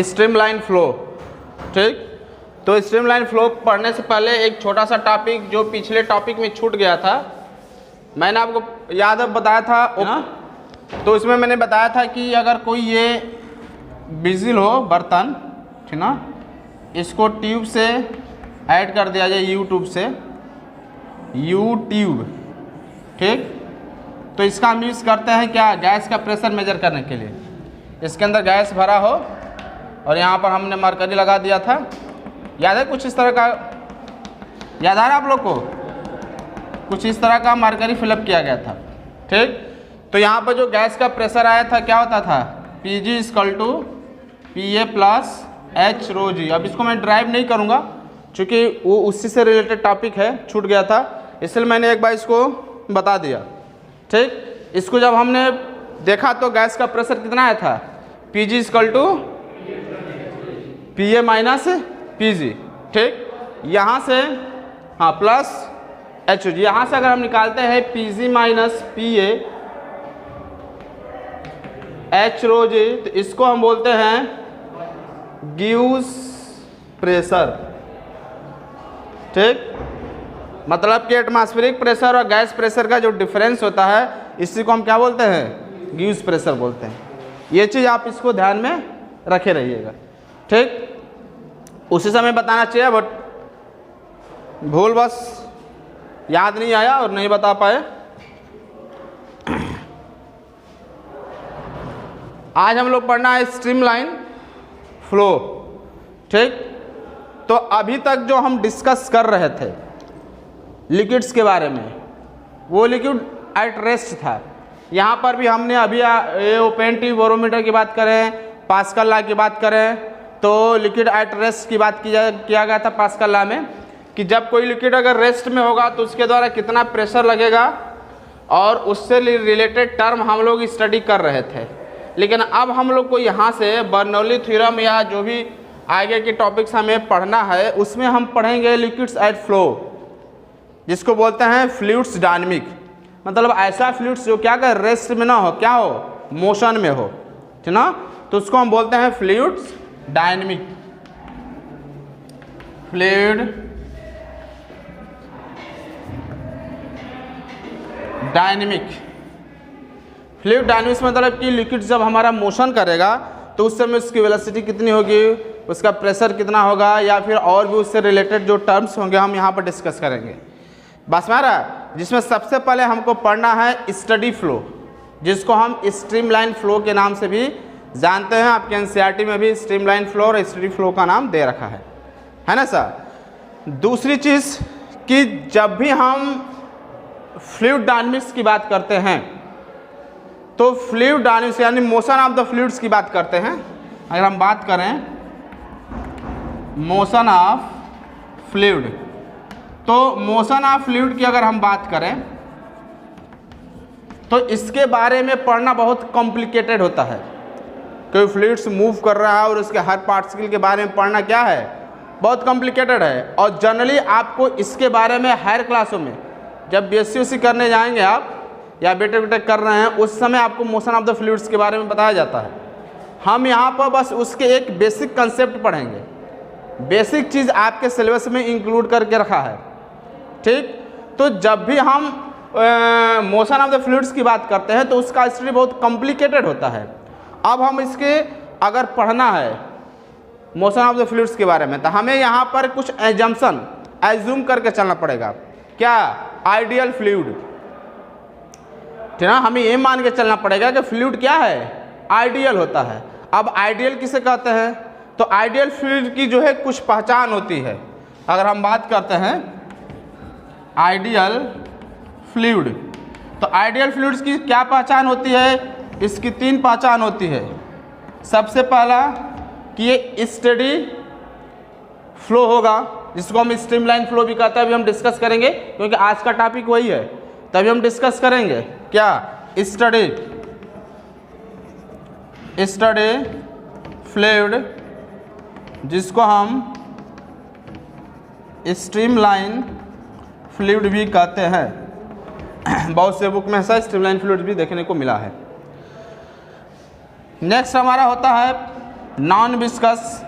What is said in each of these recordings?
Streamline flow. ठीक, तो streamline flow पढ़ने से पहले एक छोटा सा टॉपिक जो पिछले टॉपिक में छूट गया था, मैंने आपको याद बताया था ना, तो इसमें मैंने बताया था कि अगर कोई ये बिजिल हो बर्तन, ठीक ना, इसको ट्यूब से ऐड कर दिया जाए, यूट्यूब से, यूट्यूब, ठीक, तो इसका हम यूज़ करते हैं क्या, गैस का प्रेशर मेजर करने के लिए। इसके अंदर गैस भरा हो और यहाँ पर हमने मरकरी लगा दिया था, याद है कुछ इस तरह का, याद आ रहा है आप लोग को, कुछ इस तरह का मरकरी फिलअप किया गया था। ठीक, तो यहाँ पर जो गैस का प्रेशर आया था क्या होता था, Pg = Pa + H ρg। अब इसको मैं ड्राइव नहीं करूँगा क्योंकि वो उसी से रिलेटेड टॉपिक है, छूट गया था, इसलिए मैंने एक बार इसको बता दिया। ठीक, इसको जब हमने देखा तो गैस का प्रेशर कितना आया था, Pg = Pa - Pg। ठीक, यहाँ से हाँ प्लस HG, यहाँ से अगर हम निकालते हैं Pg - Pa H ρg, तो इसको हम बोलते हैं गिव्स प्रेशर। ठीक, मतलब कि एटमॉस्फेरिक प्रेशर और गैस प्रेशर का जो डिफरेंस होता है इसी को हम क्या बोलते हैं, गिव्स प्रेशर बोलते हैं। ये चीज़ आप इसको ध्यान में रखे रहिएगा। ठीक, उसी समय बताना चाहिए बट भूल बस याद नहीं आया और नहीं बता पाए। आज हम लोग पढ़ना है स्ट्रीमलाइन फ्लो। ठीक, तो अभी तक जो हम डिस्कस कर रहे थे लिक्विड्स के बारे में, वो लिक्विड एट रेस्ट था। यहाँ पर भी हमने अभी ओपन ट्यूब बैरोमीटर की बात करें, पास्कल लॉ की बात करें, तो लिक्विड एट रेस्ट की बात किया गया था पास्कल लॉ में कि जब कोई लिक्विड अगर रेस्ट में होगा तो उसके द्वारा कितना प्रेशर लगेगा, और उससे रिलेटेड टर्म हम लोग स्टडी कर रहे थे। लेकिन अब हम लोग को यहाँ से बर्नौली थ्योरम या जो भी आगे के टॉपिक्स हमें पढ़ना है उसमें हम पढ़ेंगे लिक्विड्स एट फ्लो, जिसको बोलते हैं फ्लूइड्स डायनेमिक। मतलब ऐसा फ्लूइड्स जो क्या कर रेस्ट में ना हो, क्या हो, मोशन में हो, ठीक ना, तो उसको हम बोलते हैं fluids dynamic. Fluid dynamic, fluid dynamics मतलब कि लिक्विड जब हमारा मोशन करेगा तो उस समय उसकी वेलोसिटी कितनी होगी, उसका प्रेशर कितना होगा, या फिर और भी उससे रिलेटेड जो टर्म्स होंगे हम यहाँ पर डिस्कस करेंगे। बस मारा, जिसमें सबसे पहले हमको पढ़ना है स्टडी फ्लो, जिसको हम स्ट्रीमलाइन फ्लो के नाम से भी जानते हैं। आपके एनसीईआरटी में भी स्ट्रीमलाइन फ्लो और स्टडी फ्लो का नाम दे रखा है ना सर। दूसरी चीज़ कि जब भी हम फ्लूइड डायनेमिक्स की बात करते हैं तो फ्लूइड डायनेमिक्स यानी मोशन ऑफ द फ्लूइड्स की बात करते हैं। अगर हम बात करें मोशन ऑफ फ्लूइड, तो मोशन ऑफ फ्लूइड की अगर हम बात करें तो इसके बारे में पढ़ना बहुत कॉम्प्लिकेटेड होता है। कोई फ्लूइड्स मूव कर रहा है और उसके हर पार्टिकल के बारे में पढ़ना क्या है, बहुत कॉम्प्लिकेटेड है। और जनरली आपको इसके बारे में हायर क्लासों में जब बीएससी करने जाएंगे आप या बीटेक कर रहे हैं उस समय आपको मोशन ऑफ द फ्लूइड्स के बारे में बताया जाता है। हम यहाँ पर बस उसके एक बेसिक कंसेप्ट पढ़ेंगे, बेसिक चीज़ आपके सिलेबस में इंक्लूड करके रखा है। ठीक, तो जब भी हम मोशन ऑफ द फ्लूइड्स की बात करते हैं तो उसका स्टडी बहुत कॉम्प्लिकेटेड होता है। अब हम इसके अगर पढ़ना है मोशन ऑफ द फ्लूइड्स के बारे में तो हमें यहाँ पर कुछ एजम्पशन एज्यूम करके चलना पड़ेगा। क्या, आइडियल फ्लूइड, ठीक ना, हमें ये मान के चलना पड़ेगा कि फ्लूइड क्या है, आइडियल होता है। अब आइडियल किसे कहते हैं, तो आइडियल फ्लूइड की जो है कुछ पहचान होती है। अगर हम बात करते हैं आइडियल फ्लूइड, तो आइडियल फ्लूइड्स की क्या पहचान होती है, इसकी 3 पहचान होती है। सबसे पहला कि ये स्टडी फ्लो होगा, जिसको हम स्ट्रीमलाइन फ्लो भी कहते हैं, अभी हम डिस्कस करेंगे क्योंकि आज का टॉपिक वही है, तभी हम डिस्कस करेंगे। क्या, स्टडी फ्लूइड, जिसको हम स्ट्रीमलाइन फ्लूइड भी कहते हैं। बहुत से बुक में ऐसा स्ट्रीमलाइन फ्लूइड भी देखने को मिला है। नेक्स्ट हमारा होता है नॉन विस्कस,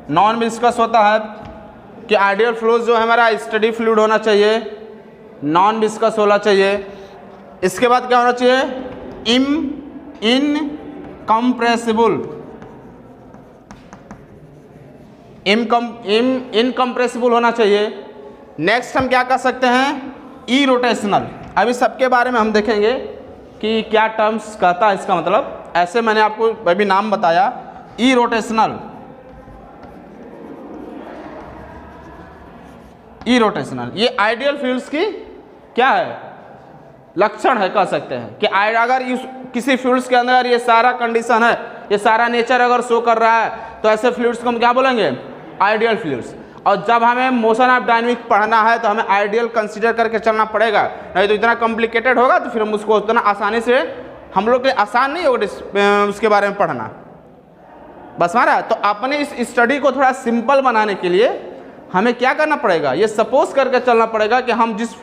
नॉन विस्कस होता है कि आइडियल फ्लूइड जो है हमारा स्टडी फ्लूइड होना चाहिए, नॉन विस्कस होना चाहिए। इसके बाद क्या होना चाहिए? इनकम्प्रेसिबल, इनकम्प्रेसिबल होना चाहिए। नेक्स्ट हम क्या कर सकते हैं? इरोटेशनल। अभी सबके बारे में हम देखेंगे कि क्या टर्म्स कहता है इसका मतलब। ऐसे मैंने आपको अभी नाम बताया, इरोटेशनल, इरोटेशनल ये आइडियल फ्लूइड्स की क्या है? लक्षण है, कह सकते हैं कि अगर इस किसी फ्लूइड्स के अंदर ये सारा कंडीशन है, ये सारा नेचर अगर शो कर रहा है, तो ऐसे फ्लूइड्स को हम क्या बोलेंगे? Ideal fluids. और जब हमें मोशन ऑफ डायनामिक पढ़ना है तो हमें आइडियल कंसीडर करके चलना पड़ेगा, नहीं तो इतना कॉम्प्लिकेटेड होगा तो फिर हम उसको उतना आसानी से, हम लोग के आसान नहीं होगा उसके बारे में पढ़ना। बस हमारा तो अपने इस स्टडी को थोड़ा सिंपल बनाने के लिए हमें क्या करना पड़ेगा? ये सपोज करके चलना पड़ेगा कि हम जिस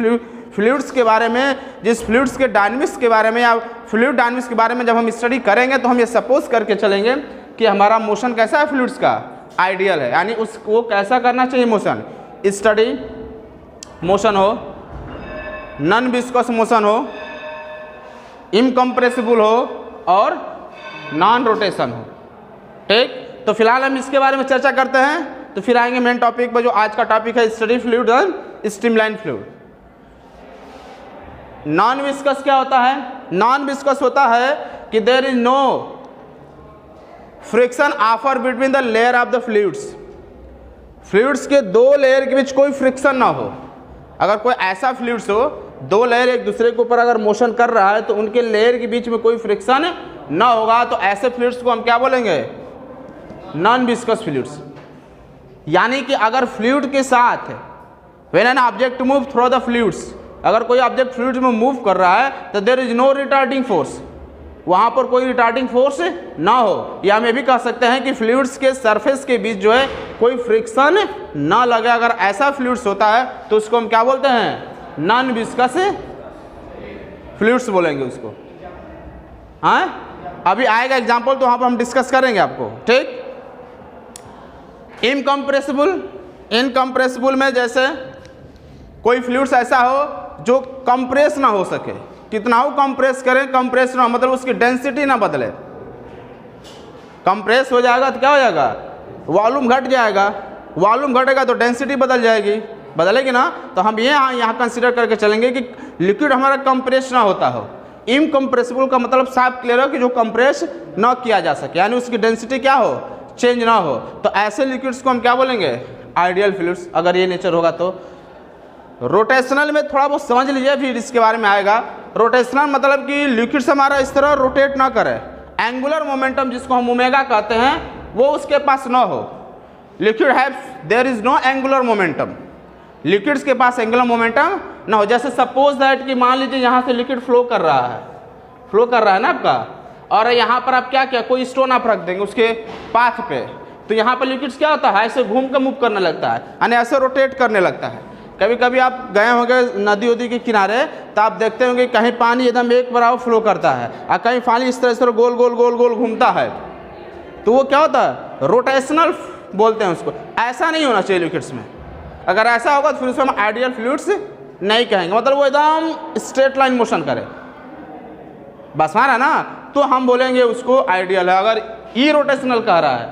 फ्लूइड्स के बारे में, जिस फ्लूइड्स के डायनामिक्स के बारे में या फ्लूइड डायनामिक्स के बारे में जब हम स्टडी करेंगे तो हम ये सपोज करके चलेंगे कि हमारा मोशन कैसा है फ्लूइड्स का? आइडियल है। यानी उसको कैसा करना चाहिए मोशन? स्टडी मोशन हो, नॉन विस्कस मोशन हो, इनकम्प्रेसिबल हो और नॉन रोटेशन हो। ठीक, तो फिलहाल हम इसके बारे में चर्चा करते हैं, तो फिर आएंगे मेन टॉपिक पर, जो आज का टॉपिक है steady fluid and streamline fluid. Non viscous क्या होता है? नॉन विस्कस होता है कि there is no friction offer between the layer of the fluids. Fluids के दो लेयर के बीच कोई फ्रिक्शन ना हो। अगर कोई ऐसा फ्लूइड्स हो, दो लेयर एक दूसरे के ऊपर अगर मोशन कर रहा है तो उनके लेयर के बीच में कोई फ्रिक्शन ना होगा, तो ऐसे फ्लूइड्स को हम क्या बोलेंगे? Non viscous fluids. यानी कि अगर फ्लूइड के साथ when an object move through the fluids, अगर कोई ऑब्जेक्ट फ्लूइड में मूव कर रहा है तो there is no retarding force, वहाँ पर कोई रिटार्डिंग फोर्स ना हो। या हम ये भी कह सकते हैं कि फ्लूइड्स के सरफेस के बीच जो है कोई फ्रिक्शन ना लगे। अगर ऐसा फ्लूइड्स होता है तो उसको हम क्या बोलते हैं? नॉन विस्कस फ्लूइड्स बोलेंगे उसको। हाँ, अभी आएगा एग्जाम्पल तो वहाँ पर हम डिस्कस करेंगे आपको। ठीक, इनकम्प्रेसिबल, इनकम्प्रेसिबल में जैसे कोई फ्लूइड्स ऐसा हो जो कंप्रेस ना हो सके। कितना हो कंप्रेस करें, कंप्रेस ना, मतलब उसकी डेंसिटी ना बदले। कंप्रेस हो जाएगा तो क्या हो जाएगा? वॉल्यूम घट जाएगा, वॉल्यूम घटेगा तो डेंसिटी बदल जाएगी, बदलेगी ना। तो हम ये यहाँ कंसिडर करके चलेंगे कि लिक्विड हमारा कंप्रेस ना होता हो। इनकम्प्रेसिबल का मतलब साफ क्लियर हो कि जो कंप्रेस ना किया जा सके, यानी उसकी डेंसिटी क्या हो? चेंज ना हो। तो ऐसे लिक्विड्स को हम क्या बोलेंगे? आइडियल फ्लूइड्स, अगर ये नेचर होगा तो। रोटेशनल में थोड़ा बहुत समझ लीजिए, फिर इसके बारे में आएगा। रोटेशनल मतलब कि लिक्विड्स हमारा इस तरह रोटेट ना करे, एंगुलर मोमेंटम जिसको हम ओमेगा कहते हैं वो उसके पास ना हो। Liquid have there is no angular momentum, liquids के पास एंगुलर मोमेंटम ना हो। जैसे सपोज दैट कि मान लीजिए यहाँ से लिक्विड फ्लो कर रहा है, फ्लो कर रहा है ना आपका, और यहाँ पर आप क्या क्या कोई स्टोन आप रख देंगे उसके पाथ पे, तो यहाँ पर लिक्विड्स क्या होता है? ऐसे घूम कर मूव करने लगता है, यानी ऐसे रोटेट करने लगता है। कभी कभी आप गए होंगे नदी उदी के किनारे तो आप देखते होंगे कहीं पानी एकदम एक बराबर फ्लो करता है और कहीं पानी इस तरह गोल गोल गोल गोल घूमता है, तो वो क्या होता है? रोटेशनल बोलते हैं उसको। ऐसा नहीं होना चाहिए लिक्विड्स में। अगर ऐसा होगा तो फिर उसको हम आइडियल फ्लूइड्स नहीं कहेंगे, मतलब वो एकदम स्ट्रेट लाइन मोशन करे, बस माना ना, तो हम बोलेंगे उसको आइडियल है। अगर ई रोटेशनल कह रहा है,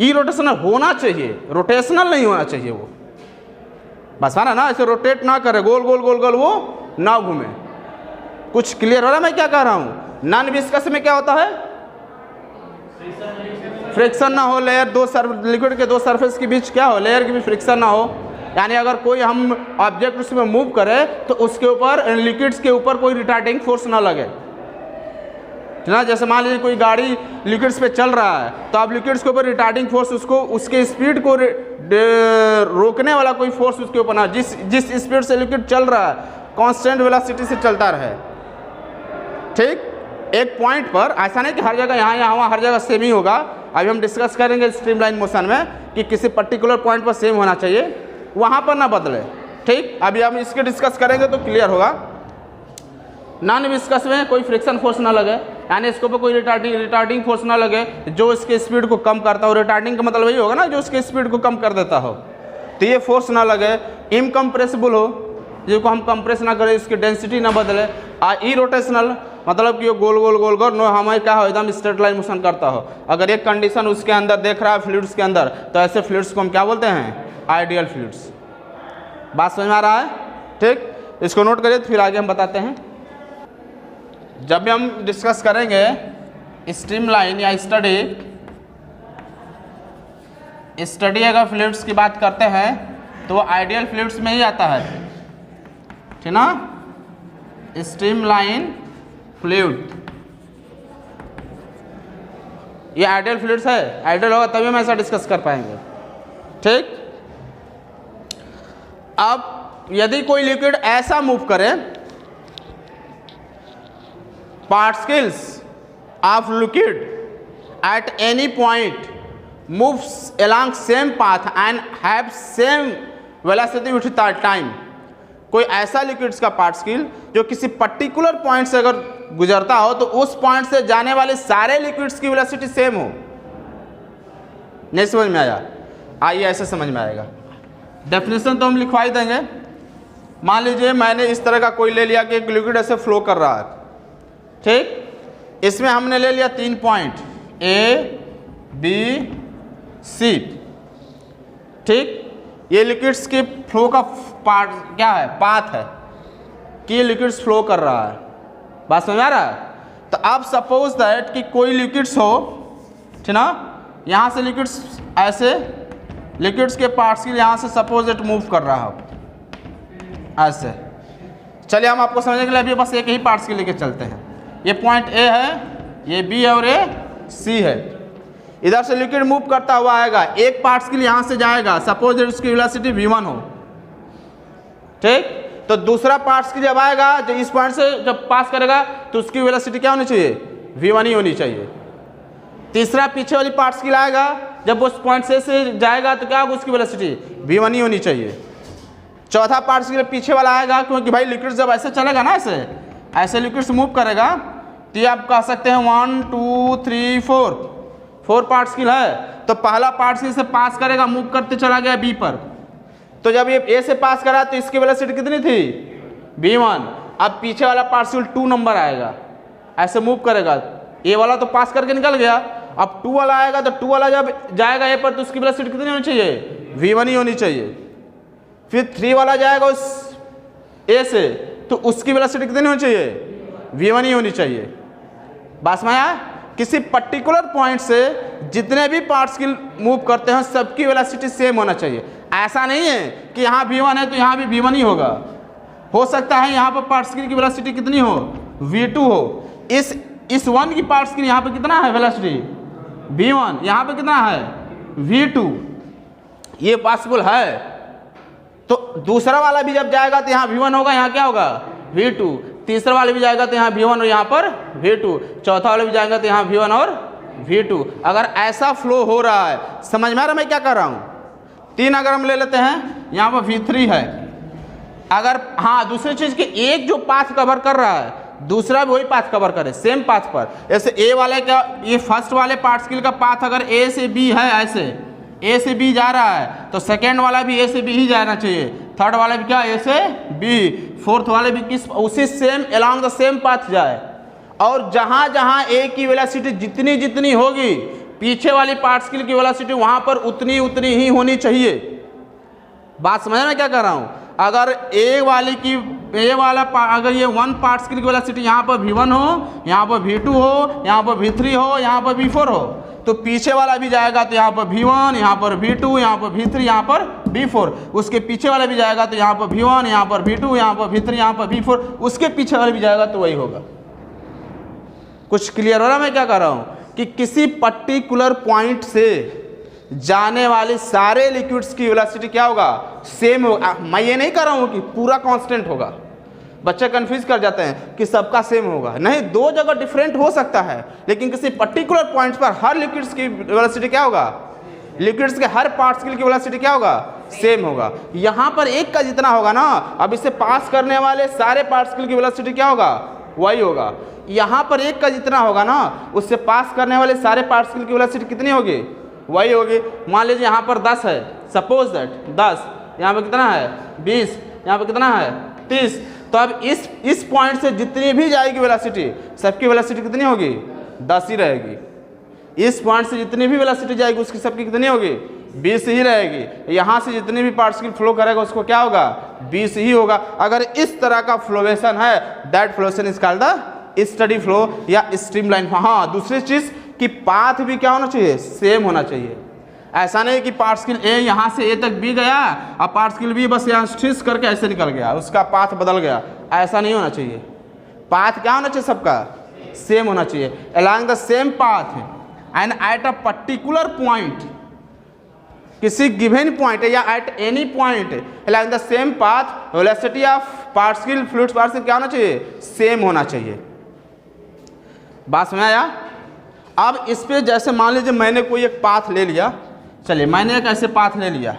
ई रोटेशनल होना चाहिए, रोटेशनल नहीं होना चाहिए वो, बस माना ना, ऐसे रोटेट ना करे, गोल गोल गोल गोल वो ना घूमे। कुछ क्लियर हो रहा है मैं क्या कह रहा हूँ? नॉन विस्कस में क्या होता है? फ्रिक्शन ना हो, लेयर दो लिक्विड के दो सरफेस के बीच क्या हो? लेयर के बीच फ्रिक्शन ना हो। यानी अगर कोई हम ऑब्जेक्ट उसमें मूव करें तो उसके ऊपर, लिक्विड्स के ऊपर कोई रिटार्डिंग फोर्स ना लगे ना। जैसे मान लीजिए कोई गाड़ी लिक्विड्स पे चल रहा है तो आप लिक्विड्स के ऊपर रिटार्डिंग फोर्स, उसको उसके स्पीड को रोकने वाला कोई फोर्स उसके ऊपर ना, जिस स्पीड से लिक्विड चल रहा है कांस्टेंट वेलोसिटी से चलता रहे। ठीक, एक पॉइंट पर, ऐसा नहीं कि हर जगह यहाँ वहाँ हर जगह सेम ही होगा। अभी हम डिस्कस करेंगे स्ट्रीमलाइन मोशन में कि किसी पर्टिकुलर पॉइंट पर सेम होना चाहिए, वहाँ पर ना बदले। ठीक, अभी हम इसके डिस्कस करेंगे तो क्लियर होगा। नॉन विस्कस में कोई फ्रिक्शन फोर्स ना लगे, यानी इसके ऊपर कोई रिटार्डिंग फोर्स ना लगे जो इसके स्पीड को कम करता हो। रिटार्डिंग का मतलब यही होगा ना जो इसके स्पीड को कम कर देता हो। तो ये फोर्स ना लगे, इनकम्प्रेसिबल हो, जिसको हम कंप्रेस ना करें, इसकी डेंसिटी ना बदले। इरोटेशनल मतलब कि ये गोल गोल गोल गोल नो हमारे क्या हो एकदम स्ट्रेट लाइन मोशन करता हो। अगर एक कंडीशन उसके अंदर देख रहा है फ्लूइड्स के अंदर, तो ऐसे फ्लूइड्स को हम क्या बोलते हैं? Ideal fluids. बात समझ में आ रहा है? ठीक, इसको नोट करिए, फिर आगे हम बताते हैं। जब भी हम डिस्कस करेंगे स्ट्रीमलाइन या स्टडी अगर फ्लूइड्स की बात करते हैं तो वो आइडियल फ्लूइड्स में ही आता है, ठीक ना? स्ट्रीमलाइन फ्लूइड ये आइडियल फ्लूइड्स है। आइडियल होगा तभी हम ऐसा डिस्कस कर पाएंगे। ठीक, अब यदि कोई लिक्विड ऐसा मूव करे, particles of liquid at any point moves along same path and have same velocity with time। कोई ऐसा लिक्विड्स का पार्टिकल जो किसी पर्टिकुलर पॉइंट से अगर गुजरता हो तो उस पॉइंट से जाने वाले सारे लिक्विड्स की वेलोसिटी सेम हो। नहीं समझ में आया? आइए ऐसे समझ में आएगा। डेफिनेशन तो हम लिखवा ही देंगे। मान लीजिए मैंने इस तरह का कोई ले लिया कि एक लिक्विड ऐसे फ्लो कर रहा है, ठीक? इसमें हमने ले लिया 3 पॉइंट ए बी सी, ठीक? ये लिक्विड्स के फ्लो का पार्ट क्या है? पाथ है कि ये लिक्विड्स फ्लो कर रहा है। बात समझ आ रहा है? तो अब सपोज दैट कि कोई लिक्विड्स हो, ठीक ना? यहाँ से लिक्विड्स ऐसे लिक्विड्स के पार्ट्स के यहाँ से सपोज इट मूव कर रहा हो ऐसे। चलिए हम आपको समझने के लिए अभी बस एक ही पार्ट्स के लेके चलते हैं। ये पॉइंट ए है, ये बी है और ये सी है। इधर से लिक्विड मूव करता हुआ आएगा, एक पार्ट्स के लिए यहाँ से जाएगा, सपोज उसकी वेलोसिटी v1 हो, ठीक? तो दूसरा पार्ट्स के जब आएगा, जो इस पॉइंट से जब पास करेगा तो उसकी वेलोसिटी क्या होनी चाहिए? v1 ही होनी चाहिए। तीसरा पीछे वाली पार्ट्स के लिए आएगा, जब उस पॉइंट से जाएगा तो क्या होगा? उसकी वेलोसिटी v1 ही होनी चाहिए। चौथा पार्ट्स के लिए पीछे वाला आएगा, क्योंकि भाई लिक्विड जब ऐसे चलेगा ना, ऐसे लिक्विड्स मूव करेगा, तो ये आप कह सकते हैं 1 2 3 4 पार्ट्स की है। तो पहला पार्ट्स से पास करेगा, मूव करते चला गया बी पर, तो जब ये ए से पास करा तो इसकी वेलोसिटी कितनी थी? v1। अब पीछे वाला पार्टिकल 2 नंबर आएगा, ऐसे मूव करेगा, ए वाला तो पास करके निकल गया, अब 2 वाला आएगा, तो 2 वाला जब जाएगा ए पर तो उसकी वेलोसिटी कितनी होनी चाहिए? v1 ही होनी चाहिए। फिर 3 वाला जाएगा उस ए से, तो उसकी वेलोसिटी कितनी होनी चाहिए? v1 ही होनी चाहिए। बात में आया? किसी पर्टिकुलर पॉइंट से जितने भी पार्टिकल मूव करते हैं सबकी वेलोसिटी सेम होना चाहिए। ऐसा नहीं है कि यहाँ v1 है तो यहाँ भी v1 ही होगा। हो सकता है यहाँ पर पार्टिकल की वेलोसिटी कितनी हो? v2 हो। इस 1 की पार्टिकल यहाँ पे कितना है वेलोसिटी? v1। यहाँ पे कितना है? v2। ये पॉसिबल है। तो दूसरा वाला भी जब जाएगा तो यहाँ v1 होगा, यहाँ क्या होगा? v2। तीसरा वाला भी जाएगा तो यहाँ v1 और यहाँ पर v2। चौथा वाला भी जाएगा तो यहाँ v1 और v2। अगर ऐसा फ्लो हो रहा है, समझ में आ रहा मैं क्या कर रहा हूँ? 3 अगर हम ले लेते हैं, यहाँ पर v3 है। अगर हाँ दूसरी चीज़ कि एक जो पाथ कवर कर रहा है दूसरा भी वही पाथ कवर करे, सेम पाथ पर। जैसे ए वाले का, ये फर्स्ट वाले पार्टिकल का पाथ अगर ए से बी है, ऐसे ए से बी जा रहा है, तो सेकेंड वाला भी ए से बी ही जाना चाहिए। थर्ड वाला भी क्या? ए से बी। फोर्थ वाले भी किस? उसी same along the same path जाए। और जहाँ जहाँ ए की वेलोसिटी जितनी जितनी होगी, पीछे वाली पार्टिकल की वेलोसिटी वहाँ पर उतनी उतनी ही होनी चाहिए। बात समझ में क्या कर रहा हूँ? अगर ए वाला अगर ये 1 पार्टिकल की वेलोसिटी यहाँ पर v1 हो, यहाँ पर v2 हो, यहाँ पर v3 हो, यहाँ पर v4 हो, तो पीछे वाला भी जाएगा तो यहाँ पर v1, यहाँ पर v2, यहाँ पर v3, यहाँ पर v4। उसके पीछे वाला भी जाएगा तो यहाँ पर v1, यहाँ पर v2, यहाँ पर v3, यहाँ पर v4। उसके पीछे वाला भी जाएगा तो वही होगा। कुछ क्लियर हो रहा मैं क्या कर रहा हूँ? कि किसी पर्टिकुलर पॉइंट से जाने वाले सारे लिक्विड्स की वेलोसिटी क्या होगा? सेम होगा। मैं ये नहीं कर रहा हूँ कि पूरा कांस्टेंट होगा। बच्चे कंफ्यूज कर जाते हैं कि सबका सेम होगा। नहीं, 2 जगह डिफरेंट हो सकता है, लेकिन किसी पर्टिकुलर पॉइंट पर हर लिक्विड्स की वेलोसिटी क्या होगा? लिक्विड्स के हर पार्टिकल की वेलोसिटी क्या होगा? सेम होगा। यहाँ पर एक का जितना होगा ना, अब इसे पास करने वाले सारे पार्टिकल की वेलोसिटी क्या होगा? वही होगा। यहाँ पर एक का जितना होगा ना, उससे पास करने वाले सारे पार्टिकल की वेलोसिटी कितनी होगी, वही होगी। मान लीजिए यहाँ पर 10 है, सपोज दैट 10, यहाँ पर कितना है 20, यहाँ पर कितना है 30। तो अब इस पॉइंट से जितनी भी जाएगी वेलोसिटी, सबकी वेलोसिटी कितनी होगी, 10 ही रहेगी। इस पॉइंट से जितनी भी वेलोसिटी जाएगी उसकी सबकी कितनी होगी, 20 ही रहेगी। यहाँ से जितनी भी पार्टिकल फ्लो करेगा उसको क्या होगा, 20 ही होगा। अगर इस तरह का फ्लोवेशन है, दैट फ्लोवेशन is called the steady flow या स्ट्रीमलाइन। हाँ, दूसरी चीज कि पाथ भी क्या होना चाहिए, सेम होना चाहिए। ऐसा नहीं कि पार्टिकल ए यहाँ से ए तक बी गया और पार्टिकल बी बस यहाँ स्ट्रेच करके ऐसे निकल गया, उसका पाथ बदल गया, ऐसा नहीं होना चाहिए। पाथ क्या होना चाहिए, सबका सेम होना चाहिए, along the same path and at a particular point, किसी गिवन पॉइंट या at any point along the same path velocity of particle fluid particle क्या होना चाहिए, सेम होना चाहिए। बात समझ आया। अब इस पे जैसे मान लीजिए मैंने कोई एक पाथ ले लिया, चलिए मैंने एक ऐसे पाथ ले लिया,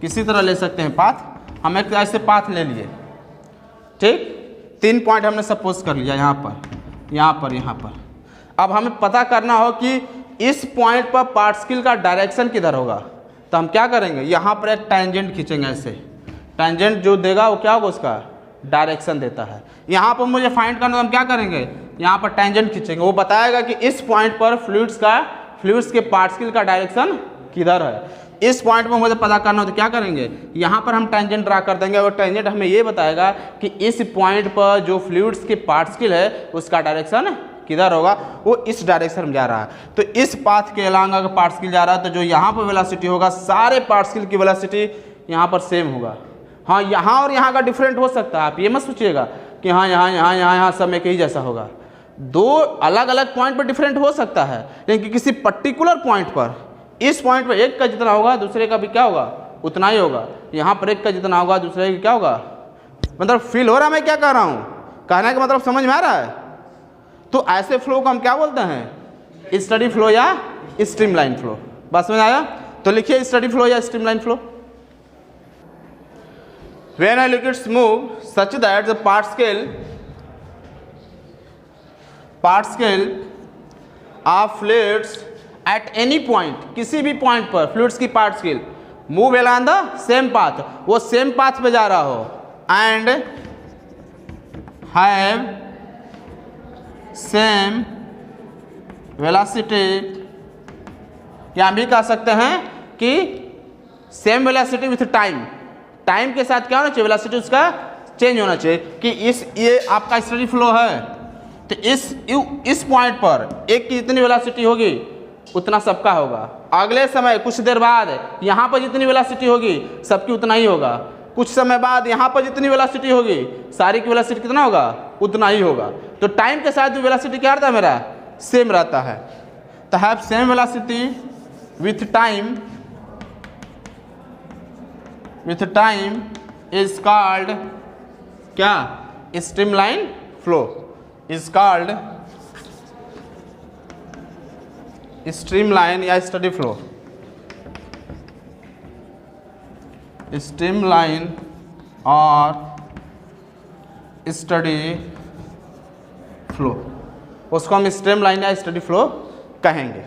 किसी तरह ले सकते हैं पाथ, हम एक ऐसे पाथ ले लिए, ठीक, 3 पॉइंट हमने सपोज कर लिया, यहाँ पर, यहाँ पर, यहाँ पर। अब हमें पता करना हो कि इस पॉइंट पर पार्टिकल का डायरेक्शन किधर होगा, तो हम क्या करेंगे, यहाँ पर एक टेंजेंट खींचेंगे ऐसे, टेंजेंट जो देगा वो क्या होगा, उसका डायरेक्शन देता है। यहाँ पर मुझे फाइंड करना, हम क्या करेंगे, यहाँ पर टेंजेंट खींचेंगे, वो बताएगा कि इस पॉइंट पर फ्लूइड्स के पार्टिकल का डायरेक्शन किधर है। इस पॉइंट में मुझे पता करना हो तो क्या करेंगे, यहाँ पर हम टेंजेंट ड्रा कर देंगे और टेंजेंट हमें ये बताएगा कि इस पॉइंट पर जो फ्लूइड्स के पार्टिकल है उसका डायरेक्शन किधर होगा, वो इस डायरेक्शन में जा रहा है। तो इस पाथ के अलांग अगर पार्टिकल जा रहा है तो जो यहाँ पर वेलोसिटी होगा, सारे पार्टिकल की वेलोसिटी यहाँ पर सेम होगा। हाँ, यहाँ और यहाँ का डिफरेंट हो सकता है, आप ये मत सोचिएगा कि हाँ यहाँ सब एक ही जैसा होगा। 2 अलग अलग पॉइंट पर डिफरेंट हो सकता है, लेकिन किसी पर्टिकुलर पॉइंट पर, इस पॉइंट पर एक का जितना होगा दूसरे का भी क्या होगा, उतना ही होगा। यहाँ पर एक का जितना होगा दूसरे का क्या होगा, मतलब फील हो रहा है मैं क्या कह रहा हूँ, कहने का मतलब समझ में आ रहा है। तो ऐसे फ्लो को हम क्या बोलते हैं, स्टडी फ्लो या स्ट्रीमलाइन फ्लो। बात समझ आया। तो लिखिए स्टडी फ्लो या streamline flow. When a liquid move such that the particle of fluids at any point, किसी भी पॉइंट पर फ्लूइड्स की particle move along the same path, वो सेम पाथ पे जा रहा हो, and have same velocity, या हम भी कह सकते हैं कि सेम वेलोसिटी विथ टाइम के साथ क्या होना चाहिए, वेलोसिटी उसका चेंज होना चाहिए। कि ये आपका स्टडी फ्लो है, तो इस पॉइंट पर एक की जितनी वेलोसिटी होगी उतना सबका होगा। अगले समय कुछ देर बाद यहाँ पर जितनी वेलोसिटी होगी सबकी उतना ही होगा। कुछ समय बाद यहाँ पर जितनी वेलोसिटी होगी सारी की वेलोसिटी कितना होगा, उतना ही होगा। तो टाइम के साथ भी वेलोसिटी क्या रहता है, मेरा सेम रहता है। तो have same velocity with time is called क्या, streamline flow is called streamline या स्टडी फ्लो। स्ट्रीमलाइन और स्टडी फ्लो, उसको हम स्ट्रीमलाइन या स्टडी फ्लो कहेंगे।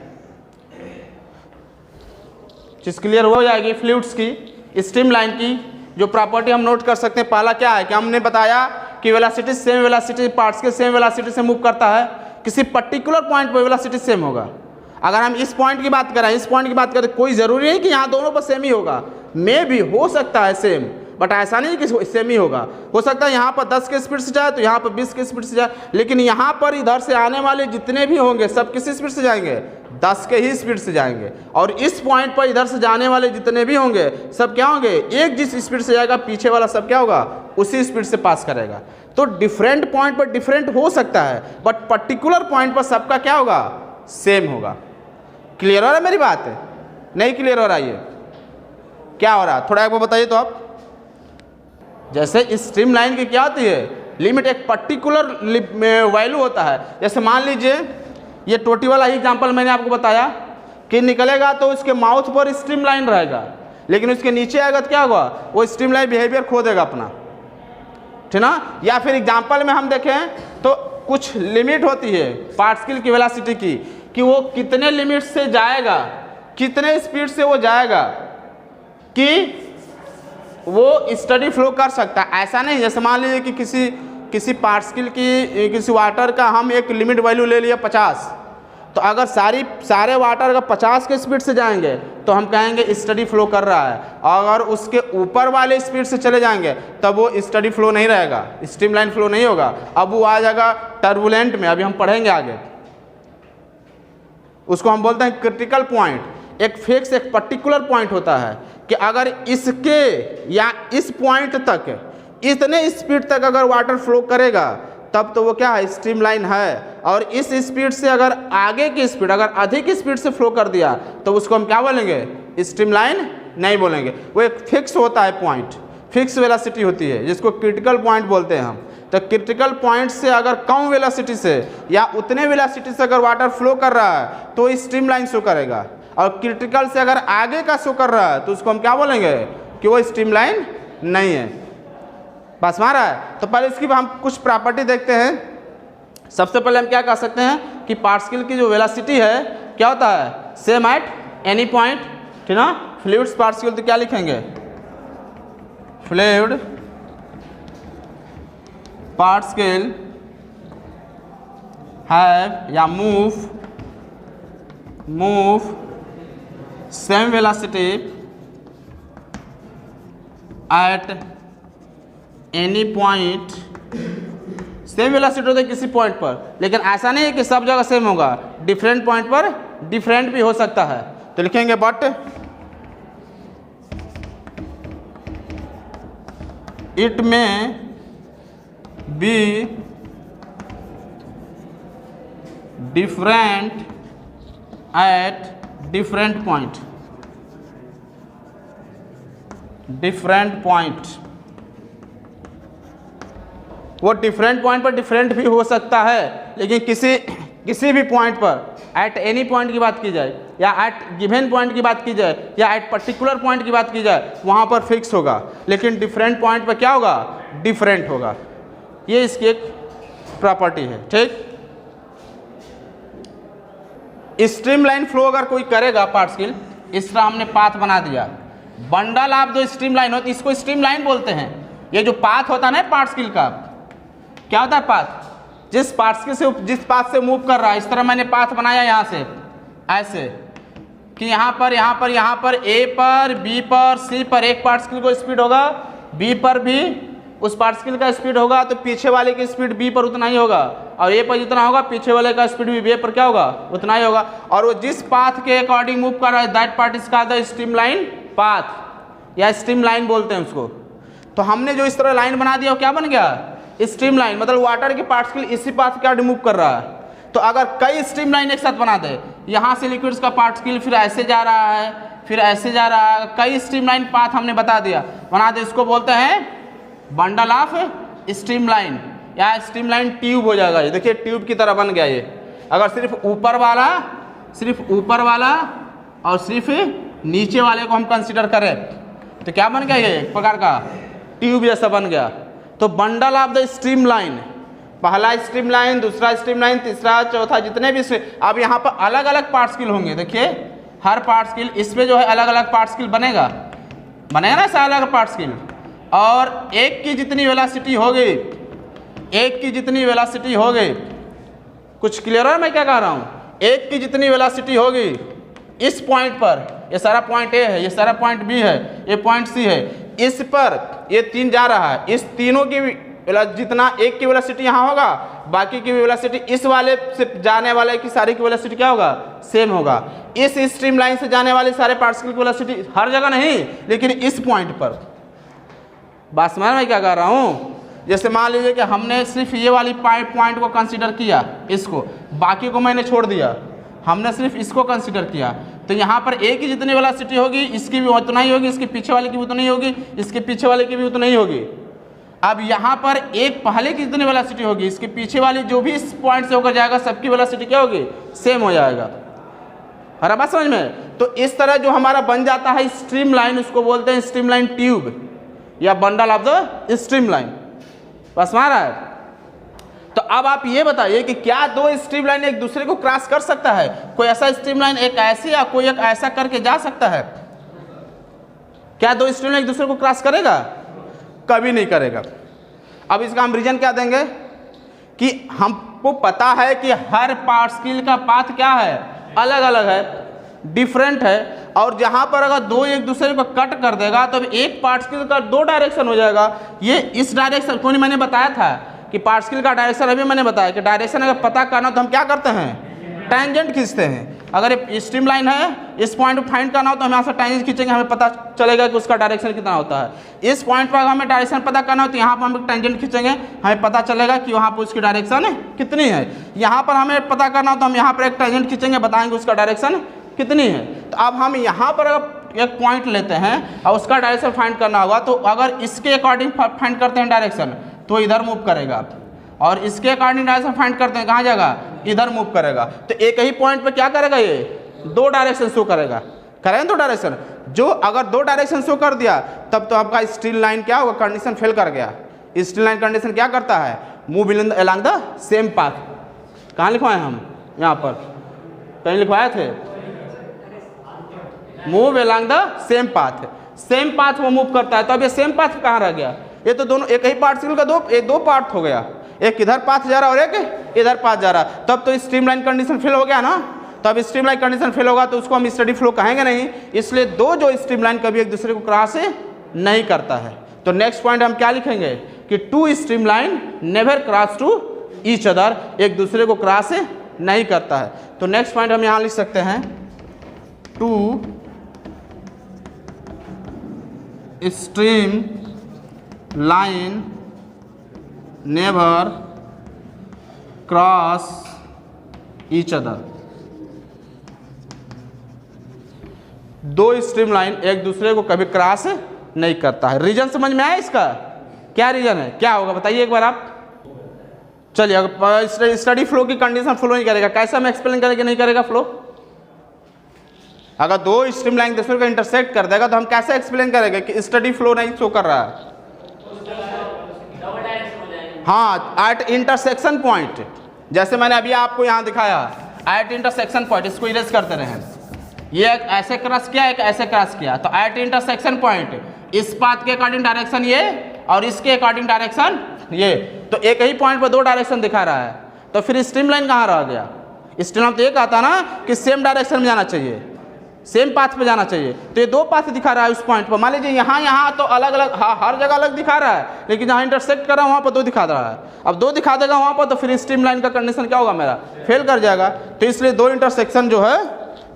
चीज क्लियर हो जाएगी। फ्लूइड्स की स्ट्रीमलाइन की जो प्रॉपर्टी हम नोट कर सकते हैं, पहला क्या है कि हमने बताया कि velocity same velocity particle same velocity से मूव करता है, किसी पर्टिकुलर पॉइंट पर वेलोसिटी सेम होगा। अगर हम इस पॉइंट की बात करें, इस पॉइंट की बात करें, कोई ज़रूरी नहीं कि यहाँ दोनों पर सेम ही होगा, मे भी हो सकता है सेम, बट ऐसा नहीं कि सेम ही होगा। हो सकता है यहाँ पर 10 के स्पीड से जाए तो यहाँ पर 20 के स्पीड से जाए, लेकिन यहाँ पर इधर से आने वाले जितने भी होंगे सब किसी स्पीड से जाएंगे, 10 के ही स्पीड से जाएंगे। और इस पॉइंट पर इधर से जाने वाले जितने भी होंगे सब क्या होंगे, एक जिस स्पीड से जाएगा पीछे वाला सब क्या होगा, उसी स्पीड से पास करेगा। तो डिफरेंट पॉइंट पर डिफरेंट हो सकता है, बट पर्टिकुलर पॉइंट पर सबका क्या होगा, सेम होगा। क्लियर हो रहा है मेरी बात है, नहीं क्लियर हो रहा है, ये क्या हो रहा है थोड़ा एक बार बताइए तो आप। जैसे स्ट्रीमलाइन की क्या होती है, लिमिट एक पर्टिकुलर वैल्यू होता है। जैसे मान लीजिए ये टोटी वाला ही एग्जांपल मैंने आपको बताया कि निकलेगा तो उसके माउथ पर स्ट्रीमलाइन रहेगा, लेकिन उसके नीचे आएगा तो क्या होगा, वो स्ट्रीमलाइन बिहेवियर खो देगा अपना, ठीक ना। या फिर एग्जांपल में हम देखें तो कुछ लिमिट होती है पार्टिकल की वेलोसिटी की, कि वो कितने लिमिट से जाएगा, कितने स्पीड से वो जाएगा कि वो स्टडी फ्लो कर सकता है। ऐसा नहीं जैसे मान लीजिए कि किसी पार्टिकल की, किसी वाटर का हम एक लिमिट वैल्यू ले लिया 50, तो अगर सारे वाटर अगर 50 के स्पीड से जाएंगे तो हम कहेंगे स्टडी फ्लो कर रहा है, अगर उसके ऊपर वाले स्पीड से चले जाएंगे तब वो स्टडी फ्लो नहीं रहेगा, स्ट्रीमलाइन फ्लो नहीं होगा, अब वो आ जाएगा टर्बुलेंट में। अभी हम पढ़ेंगे आगे, उसको हम बोलते हैं क्रिटिकल पॉइंट। एक फिक्स, एक पर्टिकुलर पॉइंट होता है कि अगर इसके या इस पॉइंट तक इतने स्पीड तक अगर वाटर फ्लो करेगा तब तो वो क्या है, स्ट्रीमलाइन है। और इस स्पीड से अगर आगे की स्पीड, अगर अधिक स्पीड से फ्लो कर दिया तो उसको हम क्या बोलेंगे, स्ट्रीमलाइन नहीं बोलेंगे। वो एक फिक्स होता है पॉइंट, फिक्स वेलोसिटी होती है जिसको क्रिटिकल पॉइंट बोलते हैं हम। तो क्रिटिकल पॉइंट से अगर कम वेलोसिटी से या उतने वेलोसिटी से अगर वाटर फ्लो कर रहा है तो स्ट्रीमलाइन शो करेगा, और क्रिटिकल से अगर आगे का शो कर रहा है तो उसको हम क्या बोलेंगे कि वो स्ट्रीमलाइन नहीं है। बस मारा है। तो पहले इसकी हम कुछ प्रॉपर्टी देखते हैं। सबसे पहले हम क्या कह सकते हैं कि पार्टिकल की जो वेलोसिटी है क्या होता है, सेम एट एनी पॉइंट, ठीक ना। फ्लूइड्स पार्टिकल तो क्या लिखेंगे, फ्लूइड पार्टिकल हैव या move same velocity at any point. Same velocity होता है किसी पॉइंट पर, लेकिन ऐसा नहीं है कि सब जगह सेम होगा, डिफरेंट पॉइंट पर डिफरेंट भी हो सकता है। तो लिखेंगे बट इट में be different at different point, different point. वो डिफरेंट पॉइंट पर डिफरेंट भी हो सकता है, लेकिन किसी भी पॉइंट पर, एट एनी पॉइंट की बात की जाए या एट गिवन पॉइंट की बात की जाए या एट पर्टिकुलर पॉइंट की बात की जाए, वहाँ पर फिक्स होगा, लेकिन डिफरेंट पॉइंट पर क्या होगा, डिफरेंट होगा। ये इसकी एक प्रॉपर्टी है, ठीक। स्ट्रीमलाइन फ्लो अगर कोई करेगा पार्टिकल, इस तरह हमने पाथ बना दिया, बंडल ऑफ जो स्ट्रीमलाइन होती है इसको स्ट्रीमलाइन बोलते हैं। ये जो पाथ होता है ना पार्टिकल का, क्या होता है पाथ, जिस पार्टिकल से जिस पाथ से मूव कर रहा है। इस तरह मैंने पाथ बनाया यहाँ से ऐसे कि यहाँ पर ए पर, बी पर, सी पर एक पार्टिकल को स्पीड होगा, बी पर भी उस पार्टिकल का स्पीड होगा, तो पीछे वाले की स्पीड बी पर उतना ही होगा, और ए पर जितना होगा पीछे वाले का स्पीड भी बी पर क्या होगा, उतना ही होगा। और वो जिस पाथ के अकॉर्डिंग मूव कर रहा है that part is called the streamline path, या स्ट्रीमलाइन बोलते हैं उसको। तो हमने जो इस तरह लाइन बना दिया वो क्या बन गया, स्ट्रीमलाइन। मतलब वाटर के पार्टिकल इसी पाथ का मूव कर रहा है। तो अगर कई स्ट्रीमलाइन एक साथ बना दे, यहाँ से लिक्विड्स का पार्टिकल फिर ऐसे जा रहा है, फिर ऐसे जा रहा है, कई स्ट्रीमलाइन पाथ हमने बना दे, इसको बोलते हैं बंडल ऑफ स्ट्रीमलाइन, या स्ट्रीमलाइन ट्यूब हो जाएगा। ये देखिए ट्यूब की तरह बन गया ये। अगर सिर्फ ऊपर वाला और सिर्फ नीचे वाले को हम कंसीडर करें तो क्या बन गया, ये एक प्रकार का ट्यूब जैसा बन गया। तो बंडल ऑफ द स्ट्रीमलाइन, पहला स्ट्रीमलाइन, दूसरा स्ट्रीमलाइन, तीसरा, चौथा, जितने भी। अब यहाँ पर अलग अलग पार्टिकल होंगे। देखिए हर पार्टिकल, इसमें जो है अलग अलग पार्टिकल बनेगा ना, ऐसा अलग पार्टिकल। और एक की जितनी वेलोसिटी होगी, कुछ क्लियर है मैं क्या कह रहा हूँ, एक की जितनी वेलोसिटी होगी इस पॉइंट पर, ये सारा पॉइंट ए है, ये सारा पॉइंट बी है, ये पॉइंट सी है, इस पर ये तीन जा रहा है, इस तीनों की जितना एक की वेलोसिटी यहाँ होगा, बाकी की वेलोसिटी इस वाले से जाने वाले की सारी की वेलोसिटी क्या होगा, सेम होगा। इस स्ट्रीमलाइन से जाने वाले सारे पार्टिकल की वेलोसिटी हर जगह नहीं, लेकिन इस पॉइंट पर। बात समझ में क्या कह रहा हूँ। जैसे मान लीजिए कि हमने सिर्फ ये वाली पॉइंट को कंसीडर किया, इसको, बाकी को मैंने छोड़ दिया, हमने सिर्फ इसको कंसीडर किया, तो यहाँ पर ए की जितनी वेलोसिटी होगी इसकी भी उतना ही होगी, इसके पीछे वाले की भी उतनी ही होगी, इसके पीछे वाले की भी उतना ही होगी। अब यहाँ पर एक पहले की जितनी वेलोसिटी होगी, इसके पीछे वाली जो भी इस पॉइंट से होकर जाएगा सबकी वेलोसिटी क्या होगी, सेम हो जाएगा। हर बात समझ में। तो इस तरह जो हमारा बन जाता है स्ट्रीमलाइन, उसको बोलते हैं स्ट्रीमलाइन ट्यूब या बंडल ऑफ द स्ट्रीमलाइन। बस मारा है। तो अब आप ये बताइए कि क्या दो स्ट्रीमलाइन एक दूसरे को क्रॉस कर सकता है? कोई ऐसा स्ट्रीमलाइन एक ऐसे या कोई एक ऐसा करके जा सकता है? क्या दो स्ट्रीमलाइन एक दूसरे को क्रॉस करेगा? कभी नहीं करेगा। अब इसका हम रीजन क्या देंगे कि हमको पता है कि हर पार्टिकल का पाथ क्या है? अलग अलग है, डिफरेंट है। और जहां पर अगर दो एक दूसरे को कट कर देगा तो एक पार्टिकल का दो डायरेक्शन हो जाएगा। ये इस डायरेक्शन को नहीं, मैंने बताया था कि पार्टिकल का डायरेक्शन, अभी मैंने बताया कि डायरेक्शन अगर पता करना तो हम क्या करते हैं? टेंजेंट खींचते हैं। अगर ये स्ट्रीमलाइन है, इस पॉइंट पे फाइंड करना हो तो हम यहाँ से टेंजेंट खींचेंगे, हमें पता चलेगा कि उसका डायरेक्शन कितना होता है। इस पॉइंट पर अगर हमें डायरेक्शन पता करना हो तो यहाँ पर हम टेंजेंट खींचेंगे, हमें पता चलेगा कि वहाँ पर उसकी डायरेक्शन कितनी है। यहाँ पर हमें पता करना हो तो हम यहाँ पर एक टेंजेंट खींचेंगे, बताएंगे उसका डायरेक्शन कितनी है। तो अब हम यहाँ पर अगर एक पॉइंट लेते हैं और उसका डायरेक्शन फाइंड करना होगा, तो अगर इसके अकॉर्डिंग फाइंड करते हैं डायरेक्शन तो इधर मूव करेगा, और इसके अकॉर्डिंग डायरेक्शन फाइंड करते हैं कहाँ जाएगा? इधर मूव करेगा। तो एक ही पॉइंट पे क्या करेगा? ये दो डायरेक्शन शो करेगा, करें दो डायरेक्शन। जो अगर दो डायरेक्शन शो कर दिया तब तो आपका स्ट्रीम लाइन क्या होगा? कंडीशन फेल कर गया। स्ट्रीम लाइन कंडीशन क्या करता है? Move along the same path. कहाँ लिखवाए हम? यहाँ पर कहीं लिखवाए थे, move along the same path. Same path वो मूव करता है। तो अब ये सेम पाथ कहाँ रह गया? ये तो दोनों एक ही पार्टिकल का दो पार्ट हो गया, एक इधर पाथ जा रहा और एक इधर पाथ जा रहा। तब तो स्ट्रीमलाइन कंडीशन फेल हो गया ना। तो अब स्ट्रीमलाइन कंडीशन फेल होगा तो उसको हम स्टडी फ्लो कहेंगे नहीं। इसलिए दो जो स्ट्रीमलाइन कभी एक दूसरे को क्रॉस नहीं करता है। तो नेक्स्ट पॉइंट हम क्या लिखेंगे कि two streamline never cross to each other, एक दूसरे को क्रॉस नहीं करता है। तो नेक्स्ट पॉइंट हम यहाँ लिख सकते हैं two streamline never cross each other. दो स्ट्रीमलाइन एक दूसरे को कभी क्रॉस नहीं करता है। रीजन समझ में आया इसका? क्या रीजन है, क्या होगा बताइए एक बार आप। चलिए, अगर स्टडी फ्लो की कंडीशन फ्लो नहीं करेगा, कैसे हम एक्सप्लेन करेंगे नहीं करेगा फ्लो? अगर दो स्ट्रीमलाइन दूसरे को इंटरसेक्ट कर देगा तो हम कैसे एक्सप्लेन करेंगे कि स्टडी फ्लो नहीं शो कर रहा है? हाँ, एट इंटरसेक्शन पॉइंट, जैसे मैंने अभी आपको यहाँ दिखाया एट इंटरसेक्शन पॉइंट। इसको इरेज करते रहे, ये एक ऐसे क्रॉस किया, एक ऐसे क्रॉस किया। तो एट इंटरसेक्शन पॉइंट इस पाथ के अकॉर्डिंग डायरेक्शन ये और इसके अकॉर्डिंग डायरेक्शन ये, तो एक ही पॉइंट पर दो डायरेक्शन दिखा रहा है। तो फिर स्ट्रीमलाइन कहाँ रह गया? स्ट्रीमलाइन तो ये कहता ना कि सेम डायरेक्शन में जाना चाहिए, सेम पाथ पे जाना चाहिए। तो ये दो पाथ दिखा रहा है उस पॉइंट पर। मान लीजिए यहाँ तो अलग अलग, हाँ हर जगह अलग दिखा रहा है, लेकिन जहाँ इंटरसेक्ट कर रहा है वहाँ पर दो दिखा रहा है। अब दो दिखा देगा वहाँ पर तो फिर स्ट्रीमलाइन का कंडीशन क्या होगा? मेरा फेल कर जाएगा। तो इसलिए दो इंटरसेक्शन जो है,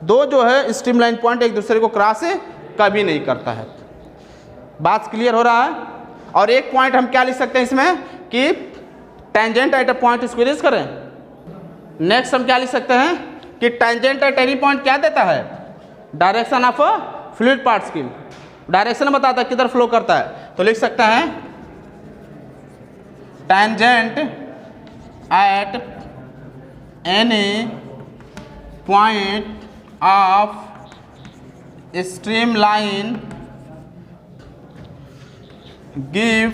दो जो है स्ट्रीमलाइन पॉइंट एक दूसरे को क्रॉस कभी नहीं करता है। बात क्लियर हो रहा है? और एक पॉइंट हम क्या लिख सकते हैं इसमें कि टेंजेंट एट अ पॉइंट, इसको इरेज करें। नेक्स्ट हम क्या लिख सकते हैं कि टेंजेंट एट एनी पॉइंट क्या देता है? Direction of fluid particle, direction बताता है किधर फ्लो करता है। तो लिख सकते हैं tangent at any point of streamline give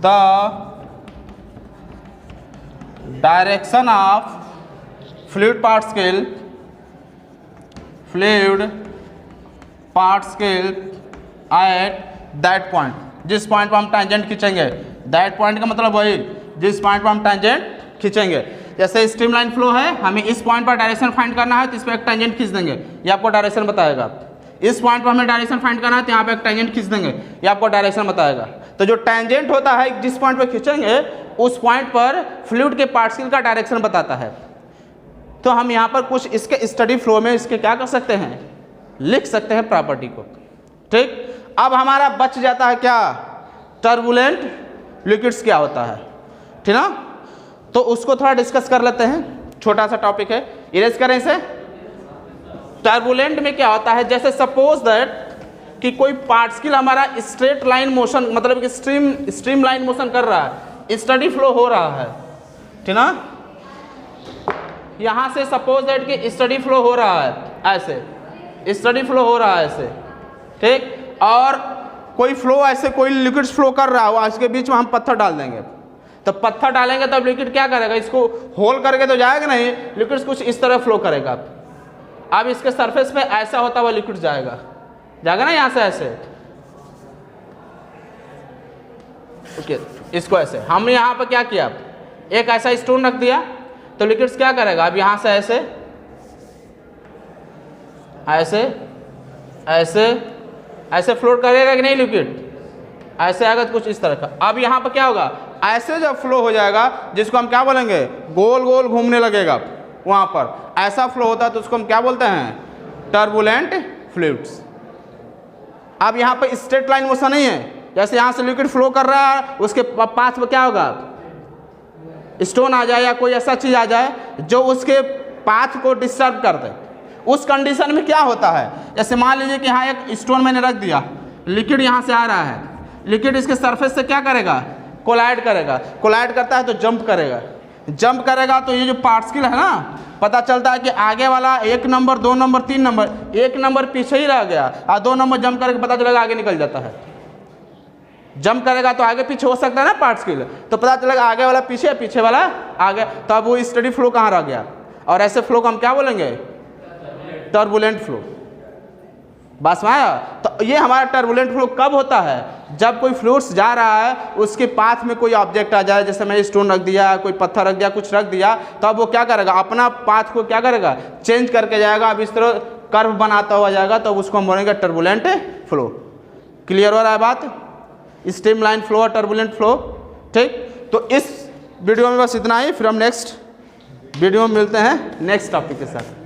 the direction of fluid particle at that point. जिस पॉइंट पर हम टेंजेंट खींचेंगे, दैट पॉइंट का मतलब वही जिस पॉइंट पर हम टेंजेंट खींचेंगे। जैसे स्ट्रीमलाइन फ्लो है, हमें इस पॉइंट पर डायरेक्शन फाइंड करना है तो इस पर एक टेंजेंट खींच देंगे, ये आपको डायरेक्शन बताएगा। इस पॉइंट पर हमें डायरेक्शन फाइंड करना है तो यहाँ पे एक टेंजेंट खींच देंगे, ये आपको डायरेक्शन बताएगा। तो जो टेंजेंट होता है जिस पॉइंट पर खींचेंगे उस पॉइंट पर फ्लूइड के पार्टिकल का डायरेक्शन बताता है। तो हम यहाँ पर कुछ इसके स्टडी फ्लो में इसके क्या कर सकते हैं, लिख सकते हैं प्रॉपर्टी को। ठीक, अब हमारा बच जाता है क्या? टर्बुलेंट लिक्विड्स क्या होता है, ठीक ना? तो उसको थोड़ा डिस्कस कर लेते हैं, छोटा सा टॉपिक है, इरेज करें इसे। टर्बुलेंट में क्या होता है? जैसे सपोज दैट कि कोई पार्टिकल हमारा स्ट्रेट लाइन मोशन, मतलब कि स्ट्रीम लाइन मोशन कर रहा है, स्टडी फ्लो हो रहा है, ठीक ना? यहाँ से सपोज दैट कि स्टडी फ्लो हो रहा है, ऐसे स्टडी फ्लो हो रहा है ऐसे, ठीक। और कोई फ्लो ऐसे कोई लिक्विड्स फ्लो कर रहा है, इसके बीच में हम पत्थर डाल देंगे, तो पत्थर डालेंगे तब लिक्विड क्या करेगा, इसको होल करके तो जाएगा नहीं, लिक्विड कुछ इस तरह फ्लो करेगा। अब इसके सरफेस पे ऐसा होता हुआ लिक्विड जाएगा ना यहाँ से ऐसे, ओके। इसको ऐसे हमने यहाँ पर क्या किया, एक ऐसा स्टोन रख दिया तो लिक्विड क्या करेगा, अब यहाँ से ऐसे ऐसे ऐसे ऐसे फ्लोट करेगा कि नहीं लिक्विड, ऐसे आएगा तो कुछ इस तरह का। अब यहाँ पर क्या होगा, ऐसे जब फ्लो हो जाएगा जिसको हम क्या बोलेंगे, गोल गोल घूमने लगेगा, वहाँ पर ऐसा फ्लो होता है तो उसको हम क्या बोलते हैं, टर्बुलेंट फ्लूइड्स। अब यहाँ पर स्ट्रेट लाइन मोशन नहीं है, जैसे यहाँ से लिक्विड फ्लो कर रहा है उसके पास में क्या होगा, स्टोन आ जाए या कोई ऐसा चीज आ जाए जो उसके पाथ को डिस्टर्ब कर दे। उस कंडीशन में क्या होता है, जैसे मान लीजिए कि यहाँ एक स्टोन मैंने रख दिया, लिक्विड यहाँ से आ रहा है, लिक्विड इसके सरफेस से क्या करेगा, कोलाइड करेगा, कोलाइड करता है तो जंप करेगा तो ये जो पार्टिकल है ना, पता चलता है कि आगे वाला 1 नंबर 2 नंबर 3 नंबर, 1 नंबर पीछे ही रह गया और 2 नंबर जंप करके पता चलेगा आगे निकल जाता है। जंप करेगा तो आगे पीछे हो सकता है ना पार्टिकल, तो पता चलेगा आगे वाला पीछे, पीछे वाला आगे, तो अब वो स्टेडी फ्लो कहाँ रह गया, और ऐसे फ्लो को हम क्या बोलेंगे, टर्बुलेंट फ्लो। बस में आया। तो ये हमारा टर्बुलेंट फ्लो कब होता है, जब कोई फ्लूइड्स जा रहा है उसके पाथ में कोई ऑब्जेक्ट आ जाए, जैसे मैं स्टोन रख दिया, कोई पत्थर रख दिया, कुछ रख दिया, तो अब वो क्या करेगा, अपना पाथ को क्या करेगा, चेंज करके जाएगा, अब इस तरह कर्व बनाता हुआ जाएगा, तो उसको हम बोलेंगे टर्बुलेंट फ्लो। क्लियर हो रहा है बात, स्ट्रीम लाइन फ्लो और टर्बुलेंट फ्लो, ठीक। तो इस वीडियो में बस इतना ही, फिर हम नेक्स्ट वीडियो में मिलते हैं नेक्स्ट टॉपिक के साथ।